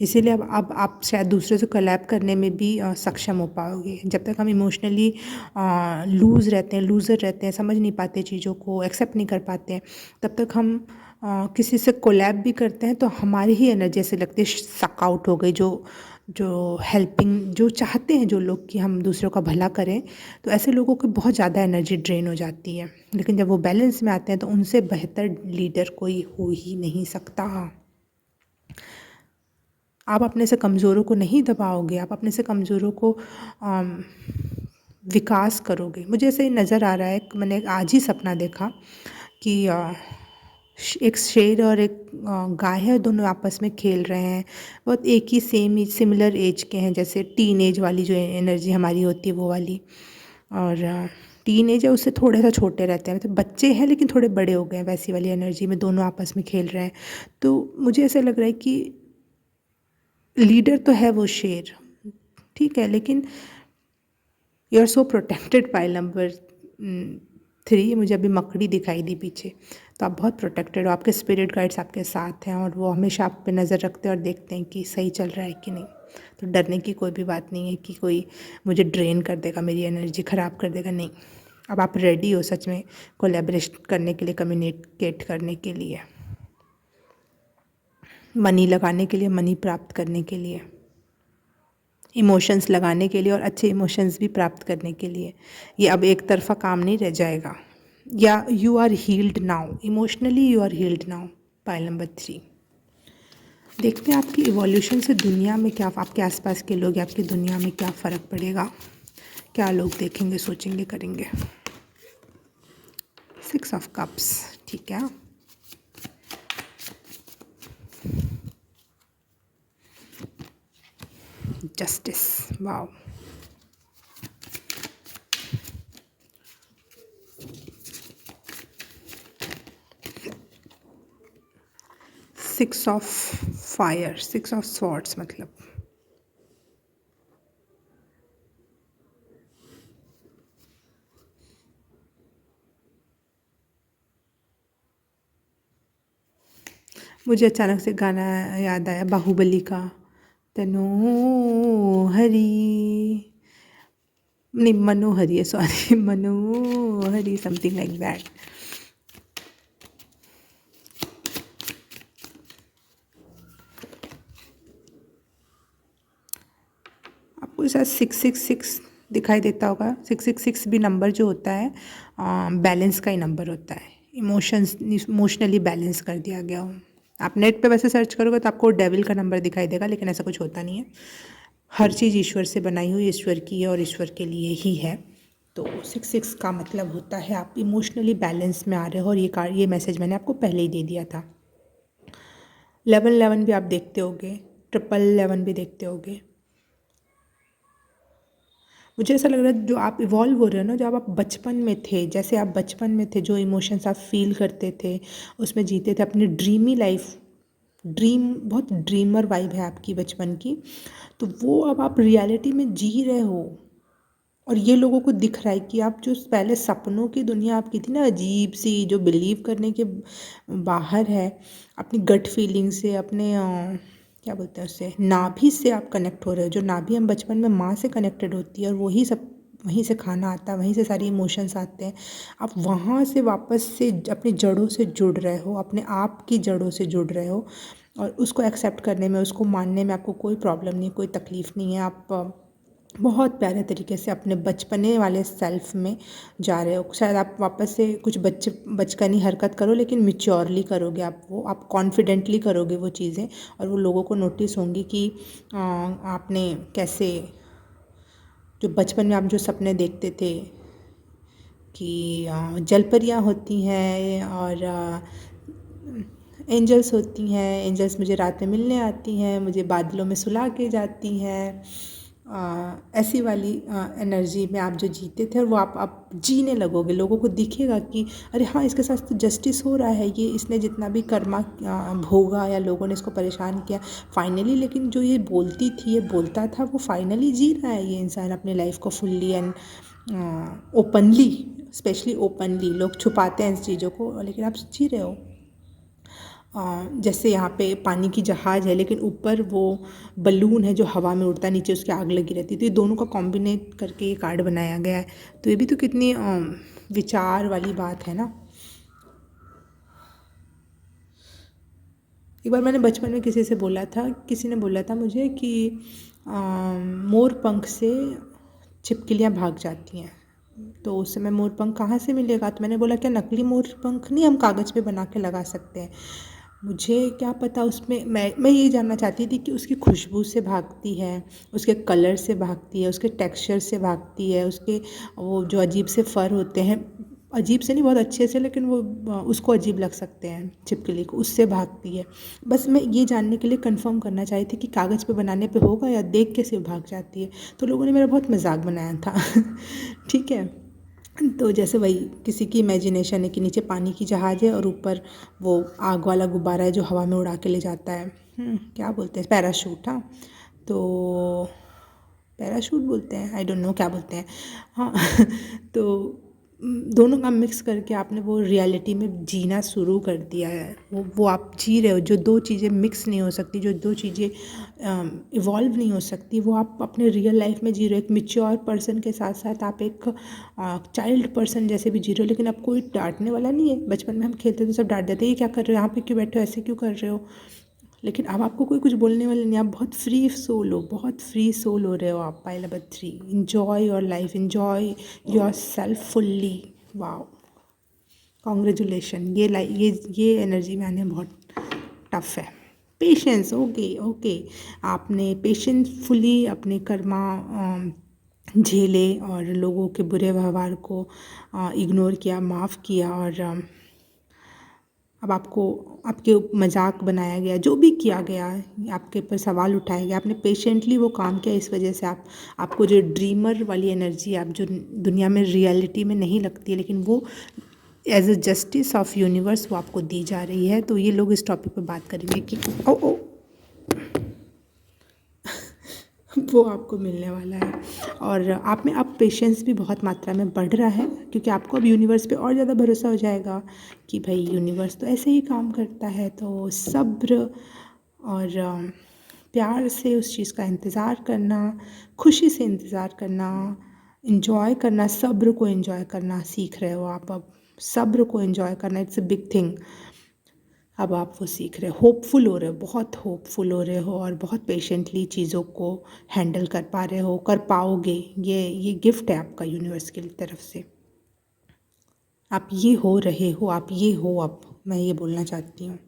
इसीलिए अब आप शायद दूसरे से कोलैब करने में भी सक्षम हो पाओगे। जब तक हम इमोशनली लूज़र रहते हैं, समझ नहीं पाते चीज़ों को, एक्सेप्ट नहीं कर पाते हैं, तब तक हम किसी से कोलैब भी करते हैं तो हमारी ही एनर्जी ऐसे लगती है सक आउट हो गई, जो हेल्पिंग, जो चाहते हैं जो लोग कि हम दूसरों का भला करें, तो ऐसे लोगों की बहुत ज़्यादा एनर्जी ड्रेन हो जाती है। लेकिन जब वो बैलेंस में आते हैं तो उनसे बेहतर लीडर कोई हो ही नहीं सकता। आप अपने से कमज़ोरों को नहीं दबाओगे, आप अपने से कमज़ोरों को विकास करोगे। मुझे ऐसे ही नज़र आ रहा है, मैंने आज ही सपना देखा कि एक शेर और एक गाय है, दोनों आपस में खेल रहे हैं, बहुत एक ही सिमिलर एज के हैं, जैसे टीन एज वाली जो एनर्जी हमारी होती है वो वाली, और टीन एज है उससे थोड़े सा छोटे रहते हैं, मतलब बच्चे हैं लेकिन थोड़े बड़े हो गए हैं, वैसी वाली एनर्जी में दोनों आपस में खेल रहे हैं। तो मुझे ऐसा लग रहा है कि लीडर तो है वो शेर, ठीक है, लेकिन you are so protected by number 3। मुझे अभी मकड़ी दिखाई दी पीछे, तो आप बहुत प्रोटेक्टेड हो, आपके स्पिरिट गाइड्स आपके साथ हैं, और वो हमेशा आप पे नज़र रखते हैं और देखते हैं कि सही चल रहा है कि नहीं। तो डरने की कोई भी बात नहीं है कि कोई मुझे ड्रेन कर देगा, मेरी एनर्जी ख़राब कर देगा, नहीं। अब आप रेडी हो सच में कोलैबोरेट करने के लिए, कम्युनिकेट करने के लिए, मनी लगाने के लिए, मनी प्राप्त करने के लिए, इमोशंस लगाने के लिए, और अच्छे इमोशंस भी प्राप्त करने के लिए। ये अब एक तरफ़ा काम नहीं रह जाएगा। या you are healed now, emotionally you are healed now. Pile number 3, देखते हैं आपकी इवोल्यूशन से दुनिया में क्या, आपके आसपास के लोग, आपकी दुनिया में क्या फ़र्क पड़ेगा, क्या लोग देखेंगे, सोचेंगे, करेंगे। 6 ऑफ कप्स, ठीक है। Justice, wow. Six of swords मतलब मुझे अचानक से गाना याद आया बाहुबली का, तनो हरी, नहीं मनोहरी है, sorry Manohari, something like that. आपको शायद 666 दिखाई देता होगा। 666 भी नंबर जो होता है बैलेंस का ही नंबर होता है, इमोशनली बैलेंस कर दिया गया हो। आप नेट पे वैसे सर्च करोगे तो आपको डेविल का नंबर दिखाई देगा, लेकिन ऐसा कुछ होता नहीं है। हर चीज़ ईश्वर से बनाई हुई ईश्वर की है और ईश्वर के लिए ही है। तो 66 का मतलब होता है आप इमोशनली बैलेंस में आ रहे हो, और ये मैसेज मैंने आपको पहले ही दे दिया था। 1111 भी आप देखते होगे, 1111 भी देखते होगे। मुझे ऐसा लग रहा है जो आप इवॉल्व हो रहे हो ना, जब आप बचपन में थे, जैसे आप बचपन में थे, जो इमोशंस आप फील करते थे उसमें जीते थे अपनी ड्रीमी लाइफ, बहुत ड्रीमर वाइब है आपकी बचपन की, तो वो अब आप रियलिटी में जी रहे हो। और ये लोगों को दिख रहा है कि आप जो पहले सपनों की दुनिया आपकी थी ना, अजीब सी, जो बिलीव करने के बाहर है, अपनी गट फीलिंग से, अपने क्या बोलते हैं उससे, नाभि से आप कनेक्ट हो रहे हो। जो नाभि हम बचपन में माँ से कनेक्टेड होती है, और वही सब, वहीं से खाना आता है, वहीं से सारी इमोशंस आते हैं। आप वहाँ से वापस से अपनी जड़ों से जुड़ रहे हो, अपने आप की जड़ों से जुड़ रहे हो, और उसको एक्सेप्ट करने में, उसको मानने में आपको कोई प्रॉब्लम नहीं, कोई तकलीफ़ नहीं है। आप बहुत प्यारे तरीके से अपने बचपने वाले सेल्फ में जा रहे हो। शायद आप वापस से कुछ बचकानी हरकत करो, लेकिन मैच्योरली करोगे आप, वो आप कॉन्फिडेंटली करोगे वो चीज़ें, और वो लोगों को नोटिस होंगी कि आपने कैसे, जो बचपन में आप जो सपने देखते थे कि जलपरियाँ होती हैं और एंजल्स होती हैं, एंजल्स मुझे रात में मिलने आती हैं, मुझे बादलों में सुला के जाती हैं, ऐसी वाली एनर्जी में आप जो जीते थे, और वो आप जीने लगोगे। लोगों को दिखेगा कि अरे हाँ, इसके साथ तो जस्टिस हो रहा है, ये इसने जितना भी कर्मा भोगा या लोगों ने इसको परेशान किया फाइनली, लेकिन जो ये बोलती थी, ये बोलता था, वो फाइनली जी रहा है ये इंसान अपनी लाइफ को fully and openly. Specially openly, लोग छुपाते हैं इस चीज़ों को, लेकिन आप जी रहे हो। जैसे यहाँ पे पानी की जहाज़ है, लेकिन ऊपर वो बलून है जो हवा में उड़ता है, नीचे उसकी आग लगी रहती है। तो ये दोनों का कॉम्बिनेट करके ये कार्ड बनाया गया है। तो ये भी तो कितनी विचार वाली बात है ना। एक बार मैंने बचपन में किसी से बोला था, किसी ने बोला था मुझे कि मोर पंख से छिपकलियाँ भाग जाती हैं। तो उस समय मोर पंख कहाँ से मिलेगा? तो मैंने बोला क्या नकली मोर पंख नहीं हम कागज़ पे बना के लगा सकते हैं? मुझे क्या पता उसमें, मैं ये जानना चाहती थी कि उसकी खुशबू से भागती है, उसके कलर से भागती है, उसके टेक्सचर से भागती है, उसके वो जो अजीब से फ़र होते हैं, अजीब से नहीं, बहुत अच्छे से, लेकिन वो उसको अजीब लग सकते हैं छिपकली को, उससे भागती है। बस मैं ये जानने के लिए कंफर्म करना चाही थी कि कागज़ पे बनाने पे होगा या देख के सिर्फ भाग जाती है। तो लोगों ने मेरा बहुत मजाक बनाया था ठीक है। तो जैसे वही किसी की इमेजिनेशन है कि नीचे पानी की जहाज़ है और ऊपर वो आग वाला गुब्बारा है जो हवा में उड़ा के ले जाता है, क्या बोलते हैं, पैराशूट। हाँ, तो पैराशूट बोलते हैं, आई डोंट नो क्या बोलते हैं। हाँ तो दोनों का मिक्स करके आपने वो रियलिटी में जीना शुरू कर दिया है। वो आप जी रहे हो। जो दो चीज़ें मिक्स नहीं हो सकती, जो दो चीज़ें इवॉल्व नहीं हो सकती, वो आप अपने रियल लाइफ में जी रहे हो। एक मैच्योर पर्सन के साथ साथ आप एक चाइल्ड पर्सन जैसे भी जी रहे हो, लेकिन अब कोई डांटने वाला नहीं है। बचपन में हम खेलते थे, सब डांट देते, ये क्या कर रहे हो, यहाँ पे क्यों बैठे हो, ऐसे क्यों कर रहे हो। लेकिन अब आपको कोई कुछ बोलने वाला नहीं, आप बहुत फ्री सोल हो, बहुत फ्री सोल हो रहे हो आप। Pile number 3, enjoy your life, enjoy your self fully. Wow, congratulation. ये एनर्जी में आने बहुत टफ है। पेशेंस, ओके ओके, आपने पेशेंसफुली अपने कर्मा झेले और लोगों के बुरे व्यवहार को इग्नोर किया, माफ़ किया, और अब आपको आपके मजाक बनाया गया, जो भी किया गया, आपके ऊपर सवाल उठाया गया, आपने पेशेंटली वो काम किया। इस वजह से आपको जो ड्रीमर वाली एनर्जी, आप जो दुनिया में रियलिटी में नहीं लगती है, लेकिन वो as a justice of universe वो आपको दी जा रही है। तो ये लोग इस टॉपिक पे बात करेंगे कि ओ वो आपको मिलने वाला है। और आप में अब पेशेंस भी बहुत मात्रा में बढ़ रहा है, क्योंकि आपको अब यूनिवर्स पे और ज़्यादा भरोसा हो जाएगा कि भाई यूनिवर्स तो ऐसे ही काम करता है। तो सब्र और प्यार से उस चीज़ का इंतज़ार करना, खुशी से इंतज़ार करना, एंजॉय करना, सब्र को एंजॉय करना सीख रहे हो आप अब। सब्र को एंजॉय करना, इट्स अ बिग थिंग। अब आप वो सीख रहे हो, होपफुल हो रहे हो, बहुत होपफुल हो रहे हो और बहुत पेशेंटली चीज़ों को हैंडल कर पा रहे हो, कर पाओगे। ये गिफ्ट है आपका यूनिवर्स की तरफ से। आप ये हो रहे हो, आप ये हो अब, मैं ये बोलना चाहती हूँ।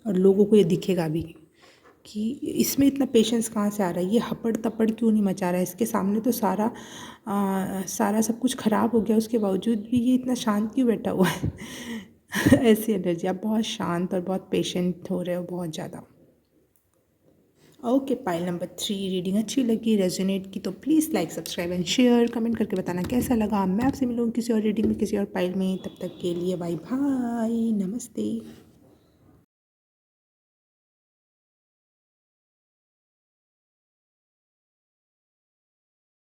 और लोगों को ये दिखेगा भी कि इसमें इतना पेशेंस कहाँ से आ रहा है, ये हपड़ तपड़ क्यों नहीं मचा रहा है, इसके सामने तो सारा सब कुछ ख़राब हो गया, उसके बावजूद भी ये इतना शांत क्यों बैठा हुआ है। ऐसी एनर्जी, आप बहुत शांत और बहुत पेशेंट हो रहे हो, बहुत ज़्यादा। ओके, पाइल नंबर 3 रीडिंग अच्छी लगी, रेजोनेट की तो please like, subscribe and share, comment करके बताना कैसा लगा। मैं आपसे मिलूँगी किसी और रीडिंग में, किसी और पाइल में। तब तक के लिए बाय बाय, नमस्ते।